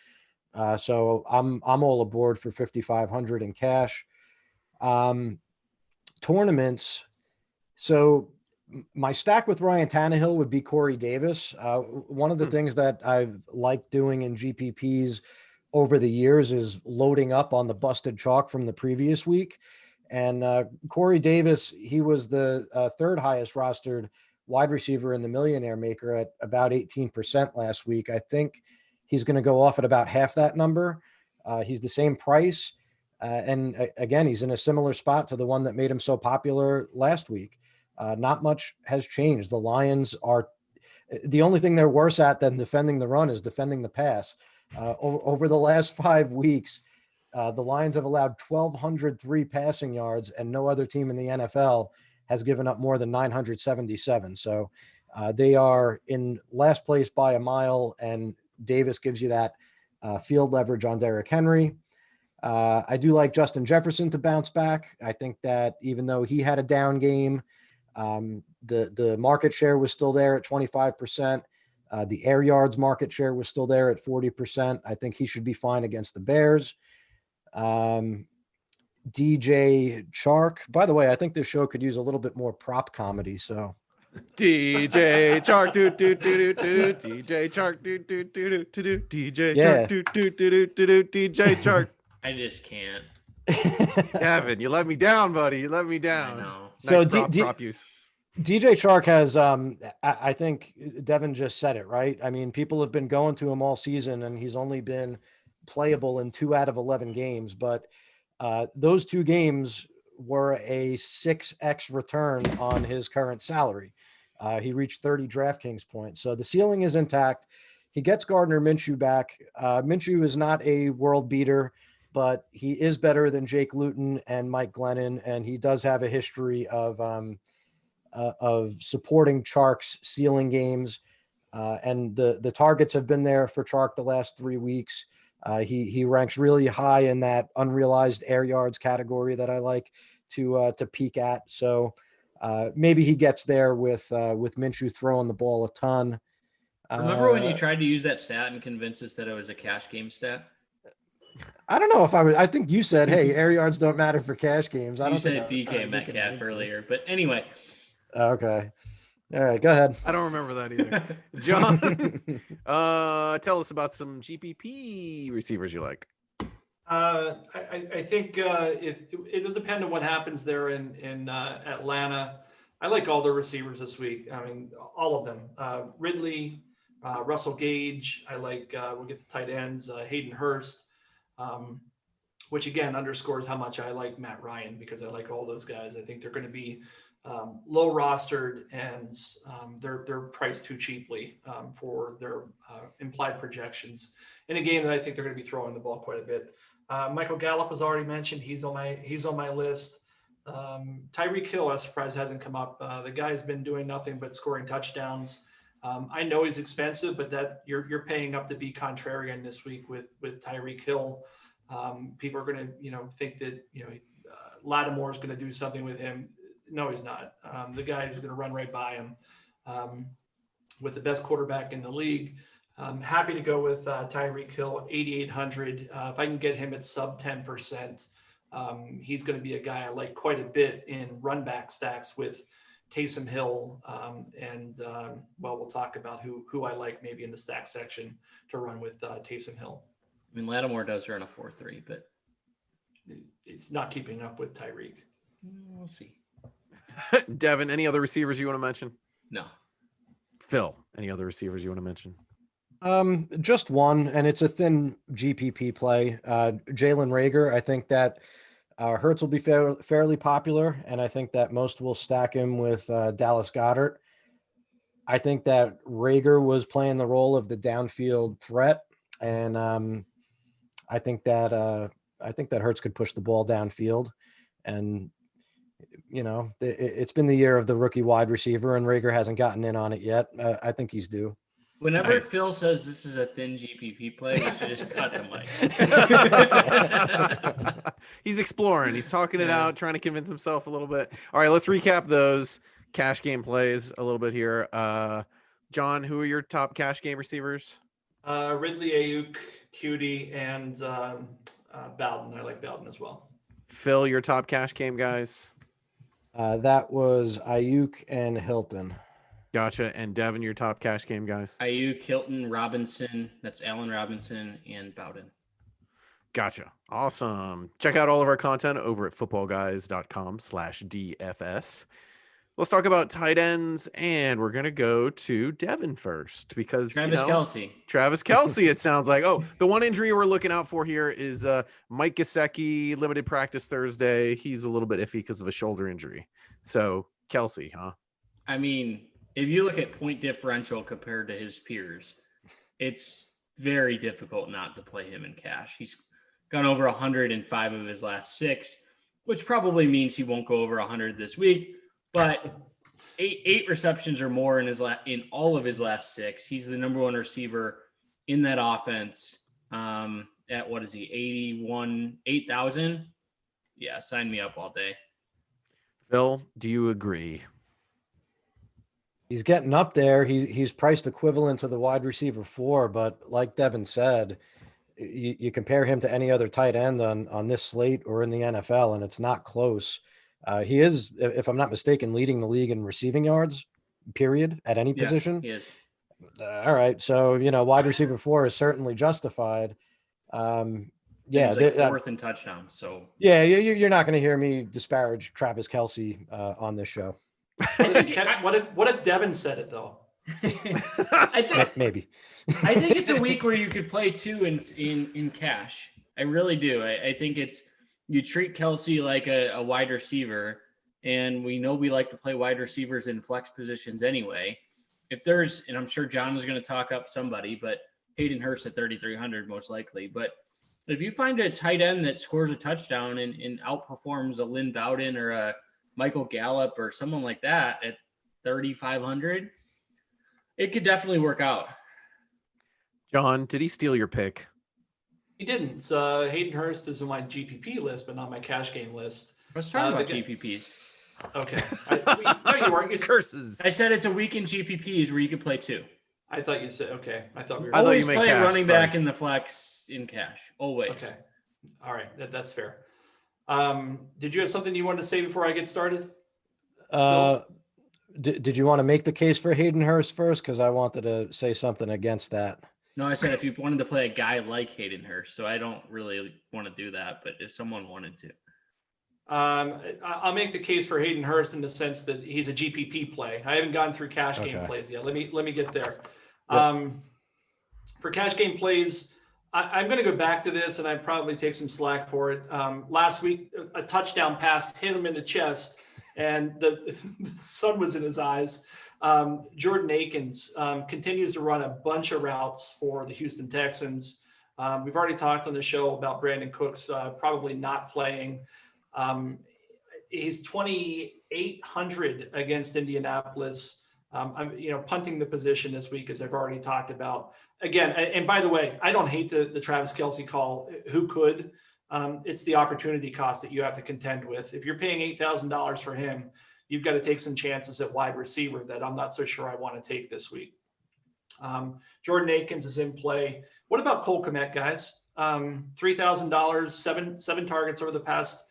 So I'm all aboard for 5,500 in cash. Tournaments. So my stack with Ryan Tannehill would be Corey Davis. One of the things that I've liked doing in GPPs over the years is loading up on the busted chalk from the previous week. And Corey Davis, he was the 3rd highest rostered wide receiver in the Millionaire Maker at about 18% last week. I think he's going to go off at about half that number. He's the same price. And again, he's in a similar spot to the one that made him so popular last week. Not much has changed. The Lions are the only thing they're worse at than defending the run is defending the pass. Over the last 5 weeks, the Lions have allowed 1,203 passing yards, and no other team in the NFL has given up more than 977. So they are in last place by a mile, and Davis gives you that field leverage on Derrick Henry. I do like Justin Jefferson to bounce back. I think that even though he had a down game, the market share was still there at 25%. The air yards market share was still there at 40%. I think he should be fine against the Bears. DJ Chark. By the way, I think this show could use a little bit more prop comedy. So DJ Chark, do do do do do. DJ Chark, do do do do do. DJ Yeah. Chark, do do do do do. DJ Chark. I just can't. Devin, you let me down, buddy. You let me I down. know. So Nice prop use. DJ Chark has, I think Devin just said it, right? I mean, people have been going to him all season, and he's only been playable in 2 out of 11 games. But those 2 games were a 6x return on his current salary. He reached 30 DraftKings points. So the ceiling is intact. He gets Gardner Minshew back. Minshew is not a world beater, but he is better than Jake Luton and Mike Glennon, and he does have a history of supporting Chark's ceiling games. And the targets have been there for Chark the last 3 weeks. He ranks really high in that unrealized air yards category that I like to peek at. So maybe he gets there with Minshew throwing the ball a ton. Remember when you tried to use that stat and convince us that it was a cash game stat? I don't know if I think you said, hey, air yards don't matter for cash games. I You don't said think DK Metcalf earlier, but anyway. Okay. All right, go ahead. I don't remember that either. John, tell us about some GPP receivers you like. I think it'll depend on what happens there in Atlanta. I like all the receivers this week. I mean, all of them. Ridley, Russell Gage. I like. We'll get the tight ends. Hayden Hurst, which again underscores how much I like Matt Ryan, because I like all those guys. I think they're going to be low rostered, and they're priced too cheaply for their implied projections in a game that I think they're going to be throwing the ball quite a bit. Michael Gallup was already mentioned. He's on my list. Tyreek Hill, I was surprised hasn't come up. The guy's been doing nothing but scoring touchdowns. I know he's expensive, but that you're paying up to be contrarian this week with Tyreek Hill. People are going to think that Lattimore is going to do something with him. No, he's not. The guy is going to run right by him with the best quarterback in the league. I'm happy to go with Tyreek Hill, 8,800. If I can get him at sub 10%, he's going to be a guy I like quite a bit in run back stacks with Taysom Hill. We'll talk about who I like maybe in the stack section to run with Taysom Hill. I mean, Lattimore does run a 4.3, but it's not keeping up with Tyreek. We'll see. Devin, any other receivers you want to mention? No. Phil, any other receivers you want to mention? Just one, and it's a thin GPP play. Jalen Reagor. I think that Hurts will be fairly popular, and I think that most will stack him with Dallas Goedert. I think that Reagor was playing the role of the downfield threat, and I think that Hurts could push the ball downfield, and it's been the year of the rookie wide receiver, and Reagor hasn't gotten in on it yet. I think he's due. Whenever Nice. Phil says this is a thin GPP play, we should just cut the mic. He's exploring. He's talking it out, trying to convince himself a little bit. All right, let's recap those cash game plays a little bit here. John, who are your top cash game receivers? Ridley, Aiyuk, Cutie, and Bowden. I like Bowden as well. Phil, your top cash game guys? That was Aiyuk and Hilton. Gotcha. And Devin, your top cash game guys? Aiyuk, Hilton, Robinson. That's Allen Robinson and Bowden. Gotcha. Awesome. Check out all of our content over at footballguys.com/DFS. Let's talk about tight ends, and we're going to go to Devin first because Travis Kelce. Travis Kelce, it sounds like. Oh, the one injury we're looking out for here is Mike Gesicki, limited practice Thursday. He's a little bit iffy because of a shoulder injury. So Kelce, huh? I mean, if you look at point differential compared to his peers, it's very difficult not to play him in cash. He's gone over 105 of his last 6, which probably means he won't go over 100 this week. But eight receptions or more in all of his last 6. He's the number 1 receiver in that offense. At what is he? 8,000. Yeah, sign me up all day. Phil, do you agree? He's getting up there. He's priced equivalent to the wide receiver 4, but like Devin said, you compare him to any other tight end on this slate or in the NFL, and it's not close. He is, if I'm not mistaken, leading the league in receiving yards. period at any position. He is. All right. So, wide receiver 4 is certainly justified. Yeah. He's like fourth in touchdowns. So yeah, you're not going to hear me disparage Travis Kelce on this show. What if Devin said it though? I think Maybe. I think it's a week where you could play 2 in cash. I really do. I think it's you treat Kelce like a wide receiver, and we know we like to play wide receivers in flex positions anyway. If there's, and I'm sure John is going to talk up somebody, but Hayden Hurst at 3,300 most likely. But if you find a tight end that scores a touchdown and outperforms a Lynn Bowden or a Michael Gallup or someone like that at 3,500, it could definitely work out. John, did he steal your pick? He didn't. Hayden Hurst is on my GPP list, but not my cash game list. Let's talk about GPPs. Okay. No, you weren't. Curses. I said it's a week in GPPs where you could play 2. I thought you said, okay. I thought we were. I thought Always you meant play cash, running sorry. back in the flex in cash. Always. Okay. All right. That's fair. Did you have something you wanted to say before I get started? Did you want to make the case for Hayden Hurst first? Because I wanted to say something against that. No, I said if you wanted to play a guy like Hayden Hurst, so I don't really want to do that, but if someone wanted to. I'll make the case for Hayden Hurst in the sense that he's a GPP play. I haven't gone through cash game plays yet. Let me get there. Yep. For cash game plays, I'm going to go back to this, and I'd probably take some slack for it. Last week, a touchdown pass hit him in the chest, and the sun was in his eyes. Jordan Akers continues to run a bunch of routes for the Houston Texans. We've already talked on the show about Brandon Cooks probably not playing. He's 2,800 against Indianapolis. I'm punting the position this week, as I've already talked about. Again, and by the way, I don't hate the Travis Kelce call. Who could? It's the opportunity cost that you have to contend with. If you're paying $8,000 for him, you've got to take some chances at wide receiver that I'm not so sure I want to take this week. Jordan Akers is in play. What about Cole Kmet, guys? $3,000, seven targets over the past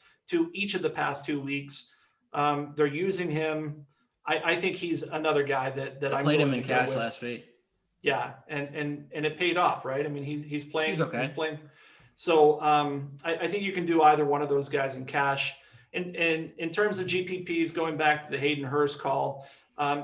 each of the past 2 weeks. They're using him. I think he's another guy that I played him in cash last week. Yeah, and it paid off, right? I mean, he's playing. He's okay. He's playing. So I think you can do either one of those guys in cash. And in terms of GPPs, going back to the Hayden Hurst call,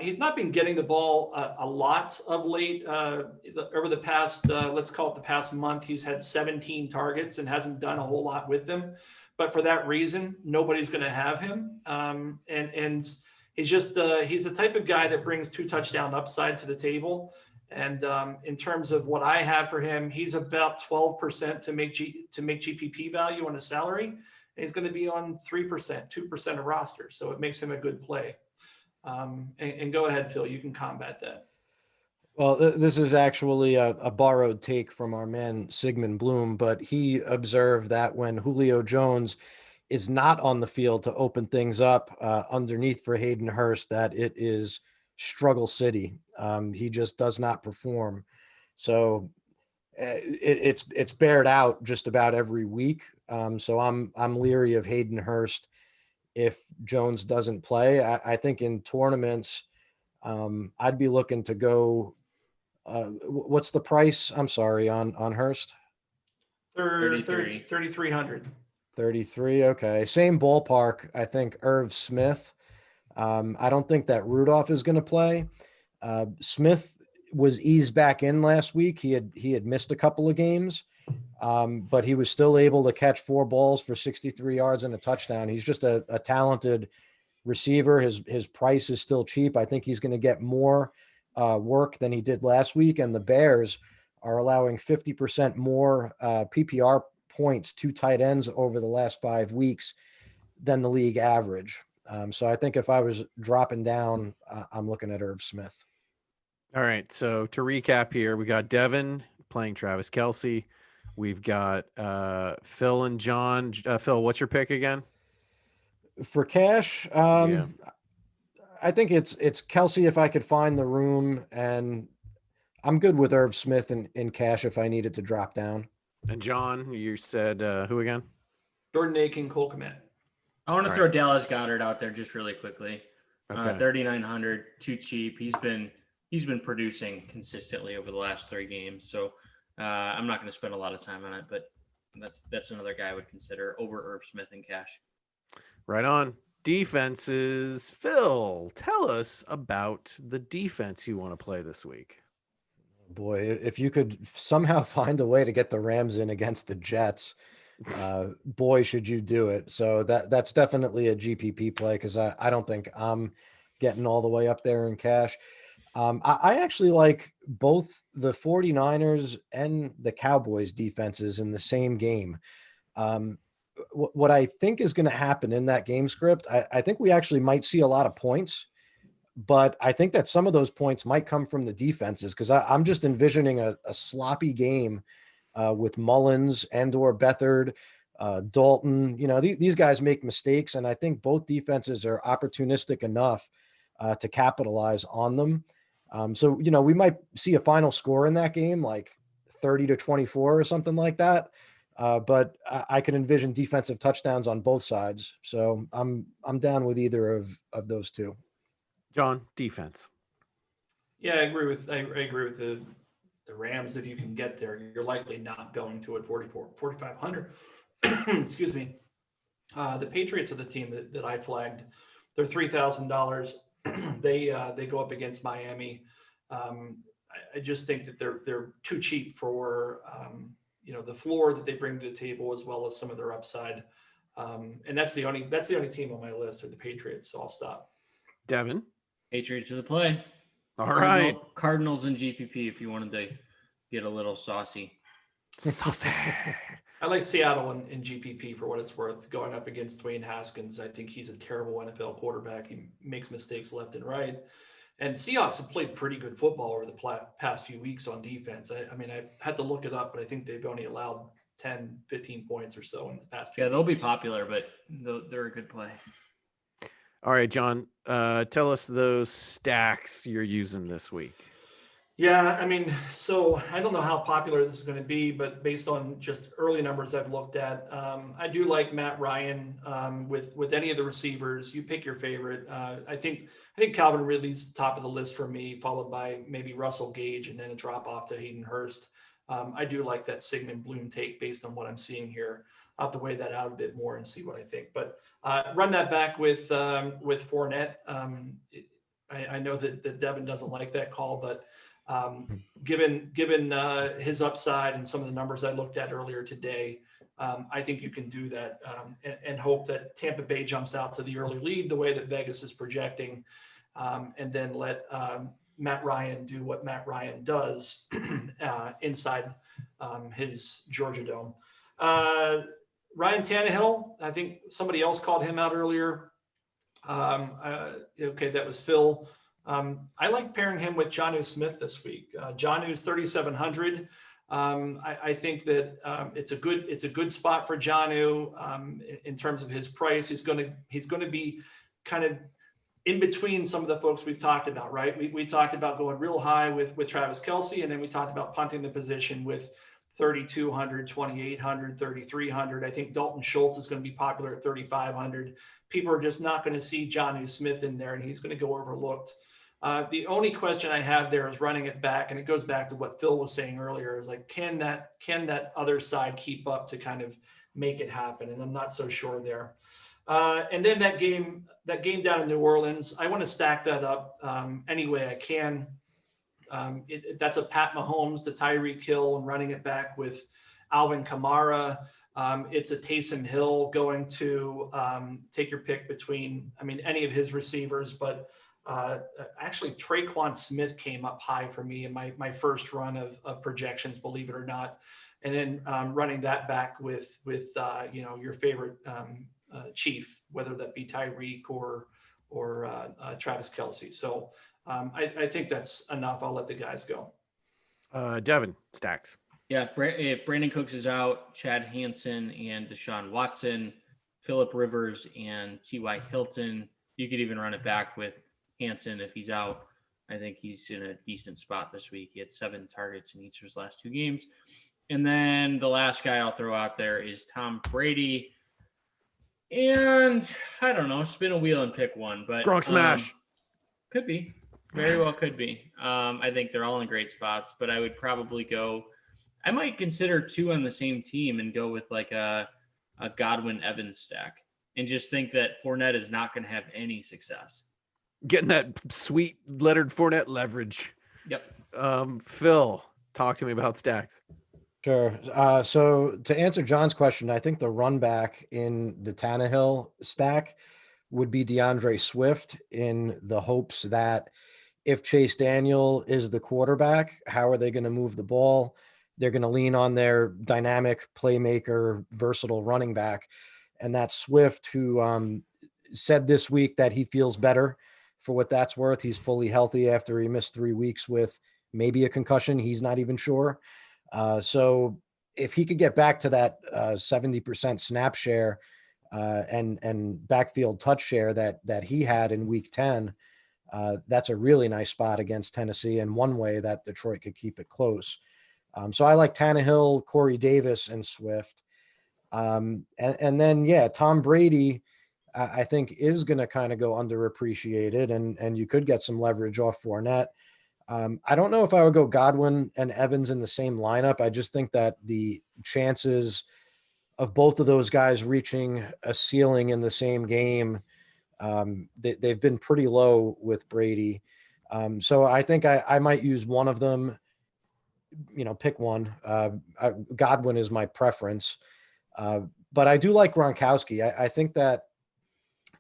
he's not been getting the ball a lot of late. Over the past, let's call it the past month, he's had 17 targets and hasn't done a whole lot with them. But for that reason, nobody's going to have him. And he's just he's the type of guy that brings 2 touchdown upside to the table. And in terms of what I have for him, he's about 12% to make GPP value on a salary. And he's going to be on 3%, 2% of roster. So it makes him a good play. And go ahead, Phil, you can combat that. Well, this is actually a borrowed take from our man Sigmund Bloom, but he observed that when Julio Jones is not on the field to open things up underneath for Hayden Hurst, that it is struggle city. He just does not perform. So it's bared out just about every week. So I'm leery of Hayden Hurst if Jones doesn't play. I think in tournaments, I'd be looking to go. What's the price? I'm sorry, on Hurst. 3,300. 33. Okay. Same ballpark. I think Irv Smith. I don't think that Rudolph is going to play. Smith was eased back in last week. He had missed a couple of games, but he was still able to catch 4 balls for 63 yards and a touchdown. He's just a talented receiver. His price is still cheap. I think he's going to get more work than he did last week. And the Bears are allowing 50% more PPR points to tight ends over the last 5 weeks than the league average. So I think if I was dropping down, I'm looking at Irv Smith. All right. So to recap here, we got Devin playing Travis Kelce. We've got Phil and John. Phil, what's your pick again? For cash, Yeah. I think it's Kelce if I could find the room, and I'm good with Irv Smith in cash if I needed to drop down. And John, you said who again? Jordan Akers, Cole Kmet. I want to throw Dallas Goedert out there just really quickly. Okay. 3,900, too cheap. He's been producing consistently over the last 3 games. So I'm not going to spend a lot of time on it, but that's another guy I would consider over Irv Smith in cash. Right on. Defenses. Phil, tell us about the defense you want to play this week. Boy, if you could somehow find a way to get the Rams in against the Jets, boy, should you do it. So that's definitely a GPP play because I don't think I'm getting all the way up there in cash. I actually like both the 49ers and the Cowboys defenses in the same game. What I think is going to happen in that game script, I think we actually might see a lot of points, but I think that some of those points might come from the defenses because I'm just envisioning a sloppy game with Mullins and or Beathard, Dalton. These guys make mistakes, and I think both defenses are opportunistic enough to capitalize on them. So we might see a final score in that game, like 30-24 or something like that. But I can envision defensive touchdowns on both sides. So I'm down with either of those two. John, defense. Yeah, I agree with the Rams. If you can get there, you're likely not going to at 4,500. Excuse me. The Patriots are the team that I flagged. They're $3,000. They go up against Miami. I just think that they're too cheap for the floor that they bring to the table as well as some of their upside. And that's the only team on my list are the Patriots. So I'll stop. Devin. Patriots to the play. All right. Cardinals and GPP if you wanted to get a little saucy. Saucy. I like Seattle in GPP for what it's worth. Going up against Dwayne Haskins, I think he's a terrible NFL quarterback. He makes mistakes left and right. And Seahawks have played pretty good football over the past few weeks on defense. I mean, I had to look it up, but I think they've only allowed 10, 15 points or so in the past few they'll weeks. be popular, but they're a good play. All right, John, tell us those stacks you're using this week. Yeah, I mean, so I don't know how popular this is going to be, but based on just early numbers I've looked at, I do like Matt Ryan with any of the receivers. You pick your favorite. I think Calvin Ridley's top of the list for me, followed by maybe Russell Gage, and then a drop off to Hayden Hurst. I do like that Sigmund Bloom take based on what I'm seeing here. I'll have to weigh that out a bit more and see what I think. But run that back with Fournette. I know that Devin doesn't like that call, but given his upside and some of the numbers I looked at earlier today, I think you can do that and hope that Tampa Bay jumps out to the early lead the way that Vegas is projecting, and then let Matt Ryan do what Matt Ryan does inside his Georgia Dome. Ryan Tannehill, I think somebody else called him out earlier. Okay, that was Phil. I like pairing him with Jonnu Smith this week. Jonnu's 3,700. I think that it's a good spot for Jonnu in terms of his price. He's going to be kind of in between some of the folks we've talked about, right? We talked about going real high with Travis Kelce, and then we talked about punting the position with 3,200, 2,800, 3,300. I think Dalton Schultz is going to be popular at 3,500. People are just not going to see Jonnu Smith in there, and he's going to go overlooked. The only question I have there is running it back, and it goes back to what Phil was saying earlier, is like, can that other side keep up to kind of make it happen? And I'm not so sure there. And then that game down in New Orleans, I want to stack that up any way I can. That's a Pat Mahomes to Tyreek Hill and running it back with Alvin Kamara. It's a Taysom Hill going to take your pick between, any of his receivers, but actually Traquan Smith came up high for me in my first run of projections, believe it or not. And then running that back with your favorite chief, whether that be Tyreek or Travis Kelce. So I think that's enough. I'll let the guys go. Devin, stacks. Yeah, if Brandon Cooks is out, Chad Hansen and Deshaun Watson, Phillip Rivers and T.Y. Hilton, you could even run it back with Hansen if he's out. I think he's in a decent spot this week. He had 7 targets in each of his last 2 games. And then the last guy I'll throw out there is Tom Brady. And I don't know, spin a wheel and pick one. But Gronk smash. Could be. Very well could be. I think they're all in great spots, but I would probably I might consider 2 on the same team and go with like a Godwin Evans stack and just think that Fournette is not going to have any success. Getting that sweet lettered Fournette leverage. Yep. Phil, talk to me about stacks. Sure. So to answer John's question, I think the run back in the Tannehill stack would be DeAndre Swift, in the hopes that if Chase Daniel is the quarterback, how are they going to move the ball? They're going to lean on their dynamic playmaker, versatile running back. And that's Swift, who said this week that he feels better. For what that's worth, he's fully healthy after he missed 3 weeks with maybe a concussion. He's not even sure. So if he could get back to that 70% snap share and backfield touch share that he had in week 10, that's a really nice spot against Tennessee, and one way that Detroit could keep it close. So I like Tannehill, Corey Davis, and Swift. And then, yeah, Tom Brady, I think, is going to kind of go underappreciated, and you could get some leverage off Fournette. I don't know if I would go Godwin and Evans in the same lineup. I just think that the chances of both of those guys reaching a ceiling in the same game, they've been pretty low with Brady. So I think I might use one of them, pick one. Godwin is my preference. But I do like Gronkowski. I think that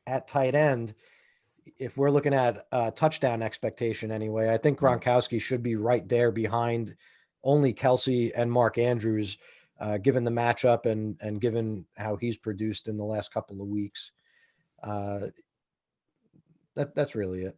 at tight end, if we're looking at touchdown expectation anyway, I think Gronkowski should be right there behind only Kelce and Mark Andrews, given the matchup and given how he's produced in the last couple of weeks. That's really it.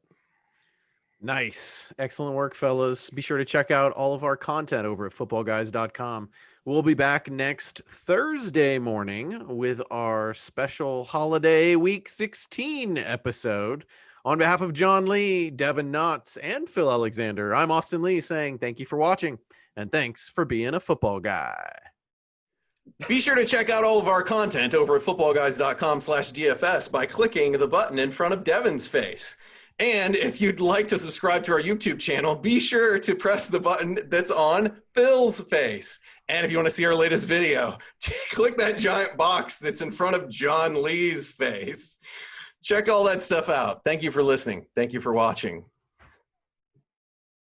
Nice. Excellent work, fellas. Be sure to check out all of our content over at footballguys.com. We'll be back next Thursday morning with our special holiday week 16 episode. On behalf of John Lee, Devin Knotts, and Phil Alexander, I'm Austin Lee saying thank you for watching and thanks for being a football guy. Be sure to check out all of our content over at footballguys.com/DFS by clicking the button in front of Devin's face. And if you'd like to subscribe to our YouTube channel, be sure to press the button that's on Phil's face. And if you want to see our latest video, click that giant box that's in front of John Lee's face. Check all that stuff out. Thank you for listening. Thank you for watching.